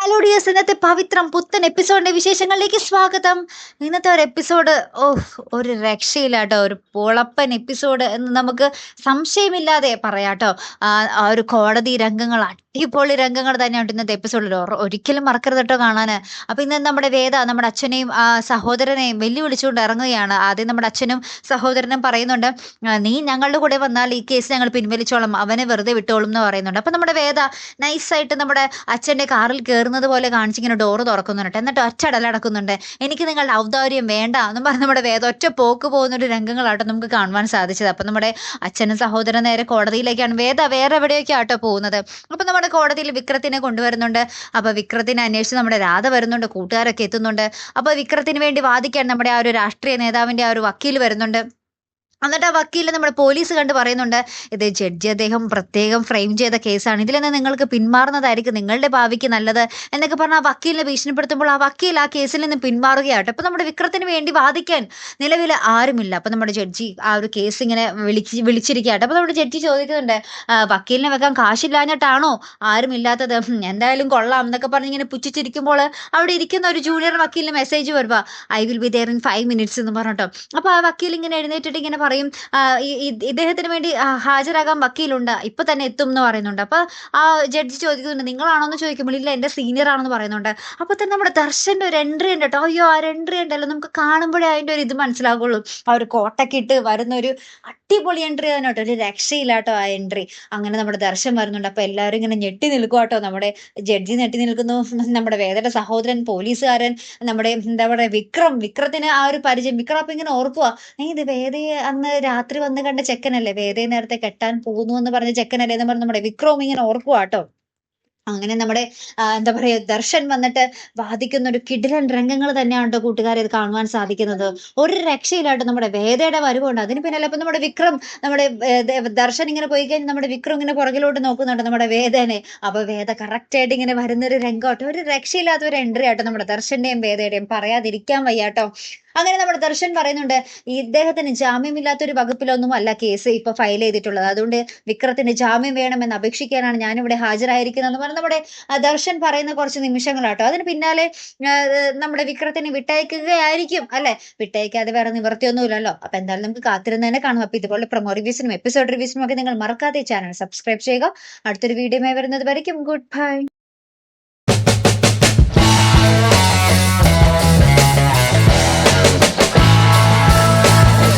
Hello dears, ഇന്നത്തെ പവിത്രം പുത്തൻ എപ്പിസോഡിന്റെ വിശേഷങ്ങളിലേക്ക് സ്വാഗതം. ഇന്നത്തെ ഒരു എപ്പിസോഡ് ഒരു രക്ഷയില്ല കേട്ടോ. ഒരു പൊളപ്പൻ എപ്പിസോഡ് എന്ന് നമുക്ക് സംശയമില്ലാതെ പറയാട്ടോ. ആ ഒരു കോടതി രംഗങ്ങൾ, അടിപൊളി രംഗങ്ങൾ തന്നെയാണ് ഇന്നത്തെ എപ്പിസോഡിൽ. ഒരിക്കലും മറക്കരുത് കേട്ടോ കാണാന്. അപ്പൊ ഇന്ന് നമ്മുടെ വേദ നമ്മുടെ അച്ഛനെയും സഹോദരനെയും വെല്ലുവിളിച്ചുകൊണ്ട് ഇറങ്ങുകയാണ്. ആദ്യം നമ്മുടെ അച്ഛനും സഹോദരനും പറയുന്നുണ്ട്, നീ ഞങ്ങളുടെ കൂടെ വന്നാൽ ഈ കേസ് ഞങ്ങൾ പിൻവലിച്ചോളാം, അവനെ വെറുതെ വിട്ടോളും എന്ന് പറയുന്നുണ്ട്. അപ്പൊ നമ്മുടെ വേദ നൈസായിട്ട് നമ്മുടെ അച്ഛൻ്റെ കാറിൽ കയറുന്നത് പോലെ കാണിച്ചിങ്ങനെ ഡോറ് തുറക്കുന്നുണ്ട്. എന്നിട്ട് ഒറ്റ അടക്കുന്നുണ്ട്. എനിക്ക് നിങ്ങളുടെ ഔദാര്യം വേണ്ട എന്നും പറഞ്ഞ് നമ്മുടെ വേദം ഒറ്റ പോക്ക് പോകുന്നൊരു രംഗങ്ങളാട്ടോ നമുക്ക് കാണുവാൻ സാധിച്ചത്. അപ്പം നമ്മുടെ അച്ഛനും സഹോദരൻ നേരെ കോടതിയിലേക്കാണ്, വേദ വേറെ എവിടെയൊക്കെ ആട്ടോ പോകുന്നത്. അപ്പം നമ്മുടെ കോടതിയിൽ വിക്രത്തിനെ കൊണ്ടുവരുന്നുണ്ട്. അപ്പോൾ വിക്രത്തിനെ അന്വേഷിച്ച് നമ്മുടെ രാധ വരുന്നുണ്ട്, കൂട്ടുകാരൊക്കെ എത്തുന്നുണ്ട്. അപ്പോൾ വിക്രത്തിന് വേണ്ടി വാദിക്കാൻ നമ്മുടെ ആ ഒരു രാഷ്ട്രീയ നേതാവിൻ്റെ ആ ഒരു വക്കീൽ വരുന്നുണ്ട്. എന്നിട്ട് ആ വക്കീൽ നമ്മുടെ പോലീസ് കണ്ട് പറയുന്നുണ്ട്, ഇത് ജഡ്ജി അദ്ദേഹം പ്രത്യേകം ഫ്രെയിം ചെയ്ത കേസാണ്, ഇതിൽ നിന്ന് നിങ്ങൾക്ക് പിന്മാറുന്നതായിരിക്കും നിങ്ങളുടെ ഭാവിക്ക് നല്ലത് എന്നൊക്കെ പറഞ്ഞ് ആ വക്കീലിനെ ഭീഷണിപ്പെടുത്തുമ്പോൾ ആ വക്കീൽ ആ കേസിൽ നിന്ന് പിന്മാറുകയാട്ടോ. അപ്പം നമ്മുടെ വിക്രത്തിന് വേണ്ടി വാദിക്കാൻ നിലവിൽ ആരുമില്ല. അപ്പം നമ്മുടെ ജഡ്ജി ആ ഒരു കേസ് ഇങ്ങനെ വിളിച്ചിരിക്കുകയാട്ടോ. അപ്പം നമ്മുടെ ജഡ്ജി ചോദിക്കുന്നുണ്ട്, വക്കീലിനെ വെക്കാൻ കാശില്ലാഞ്ഞിട്ടാണോ ആരുമില്ലാത്തത്? എന്തായാലും കൊള്ളാം എന്നൊക്കെ പറഞ്ഞ് ഇങ്ങനെ പുച്ഛിച്ചിരിക്കുമ്പോൾ അവിടെ ഇരിക്കുന്ന ഒരു ജൂനിയർ വക്കീലിന് മെസ്സേജ് വരുവാ, I will be there in 5 minutes എന്ന് പറഞ്ഞിട്ടോ. അപ്പോൾ ആ വക്കീൽ ഇങ്ങനെ എഴുന്നേറ്റിട്ട് ഇങ്ങനെ പറയും, ഇദ്ദേഹത്തിന് വേണ്ടി ഹാജരാകാൻ വക്കീലുണ്ട്, ഇപ്പൊ തന്നെ എത്തും എന്ന് പറയുന്നുണ്ട്. അപ്പൊ ആ ജഡ്ജി ചോദിക്കുന്നുണ്ട്, നിങ്ങളാണോ എന്ന് ചോദിക്കുമ്പോൾ ഇല്ല, എന്റെ സീനിയർ ആണെന്ന് പറയുന്നുണ്ട്. അപ്പൊ തന്നെ നമ്മുടെ ദർശന്റെ ഒരു എൻട്രി ഉണ്ട് കേട്ടോ. അയ്യോ, ആ ഒരു എൻട്രി ഉണ്ടല്ലോ, നമുക്ക് കാണുമ്പോഴേ അതിന്റെ ഒരു ഇത് മനസ്സിലാകുള്ളൂ. ആ ഒരു കോട്ടൊക്കെ ഇട്ട് വരുന്ന ഒരു അടിപൊളി എൻട്രി തന്നെ കേട്ടോ, ഒരു രക്ഷയില്ലാട്ടോ ആ എൻട്രി. അങ്ങനെ നമ്മുടെ ദർശൻ വരുന്നുണ്ട്. അപ്പൊ എല്ലാവരും ഇങ്ങനെ ഞെട്ടി നിൽക്കുക കേട്ടോ. നമ്മുടെ ജഡ്ജി ഞെട്ടി നിൽക്കുന്നു, നമ്മുടെ വേദയുടെ സഹോദരൻ, പോലീസുകാരൻ, നമ്മുടെ എന്താ പറയുക വിക്രത്തിന് ആ ഒരു പരിചയം. വിക്രം അപ്പൊ ഇങ്ങനെ ഓർക്കുക, ഇത് വേദയെ അന്ന് രാത്രി വന്ന് കണ്ട ചെക്കനല്ലേ, വേദയെ നേരത്തെ കെട്ടാൻ പോകുന്നു എന്ന് പറഞ്ഞ ചെക്കനല്ലേ എന്ന് പറഞ്ഞ് നമ്മുടെ വിക്രം ഇങ്ങനെ ഓർക്കുവാട്ടോ. അങ്ങനെ നമ്മുടെ എന്താ പറയാ, ദർശൻ വന്നിട്ട് വാദിക്കുന്ന ഒരു കിടിലൻ രംഗങ്ങൾ തന്നെയാണ് കേട്ടോ കൂട്ടുകാരെ ഇത് കാണുവാൻ സാധിക്കുന്നത്. ഒരു രക്ഷയിലാട്ടോ. നമ്മുടെ വേദയുടെ വരവുണ്ട്, അതിന് പിന്നാലെ ഇപ്പൊ നമ്മുടെ വിക്രം, നമ്മുടെ ദർശൻ ഇങ്ങനെ പോയി കഴിഞ്ഞാൽ നമ്മുടെ വിക്രം ഇങ്ങനെ പുറകിലോട്ട് നോക്കുന്നുണ്ട് നമ്മുടെ വേദനെ. അപ്പൊ വേദ കറക്റ്റ് ആയിട്ട് ഇങ്ങനെ വരുന്നൊരു രംഗമാട്ടോ. ഒരു രക്ഷയില്ലാത്ത ഒരു എൻട്രി ആട്ടോ നമ്മുടെ ദർശന്റെയും വേദയുടെയും, പറയാതിരിക്കാൻ വയ്യാട്ടോ. അങ്ങനെ നമ്മുടെ ദർശൻ പറയുന്നുണ്ട്, ഇദ്ദേഹത്തിന് ജാമ്യമില്ലാത്തൊരു വകുപ്പിലൊന്നും അല്ല കേസ് ഇപ്പൊ ഫയൽ ചെയ്തിട്ടുള്ളത്, അതുകൊണ്ട് വിക്രത്തിന് ജാമ്യം വേണമെന്ന് അപേക്ഷിക്കാനാണ് ഞാനിവിടെ ഹാജരായിരിക്കുന്നത് പറഞ്ഞ് നമ്മുടെ ദർശൻ പറയുന്ന കുറച്ച് നിമിഷങ്ങളാട്ടോ. അതിന് പിന്നാലെ നമ്മുടെ വിക്രത്തിനെ വിട്ടയക്കുകയായിരിക്കും അല്ലെ. വിട്ടയക്കാതെ വേറെ നിവൃത്തിയൊന്നുമില്ലല്ലോ. അപ്പൊ എന്തായാലും നമുക്ക് കാത്തിരുന്ന് തന്നെ കാണും. അപ്പൊ ഇതുപോലെ പ്രൊമോ റിവ്യൂസിനും എപ്പിസോഡ് റിവ്യൂസിനും ഒക്കെ നിങ്ങൾ മറക്കാതെ ചാനൽ സബ്സ്ക്രൈബ് ചെയ്യുക. അടുത്തൊരു വീഡിയോ വരുന്നത് വരയ്ക്കും ഗുഡ് ബൈ.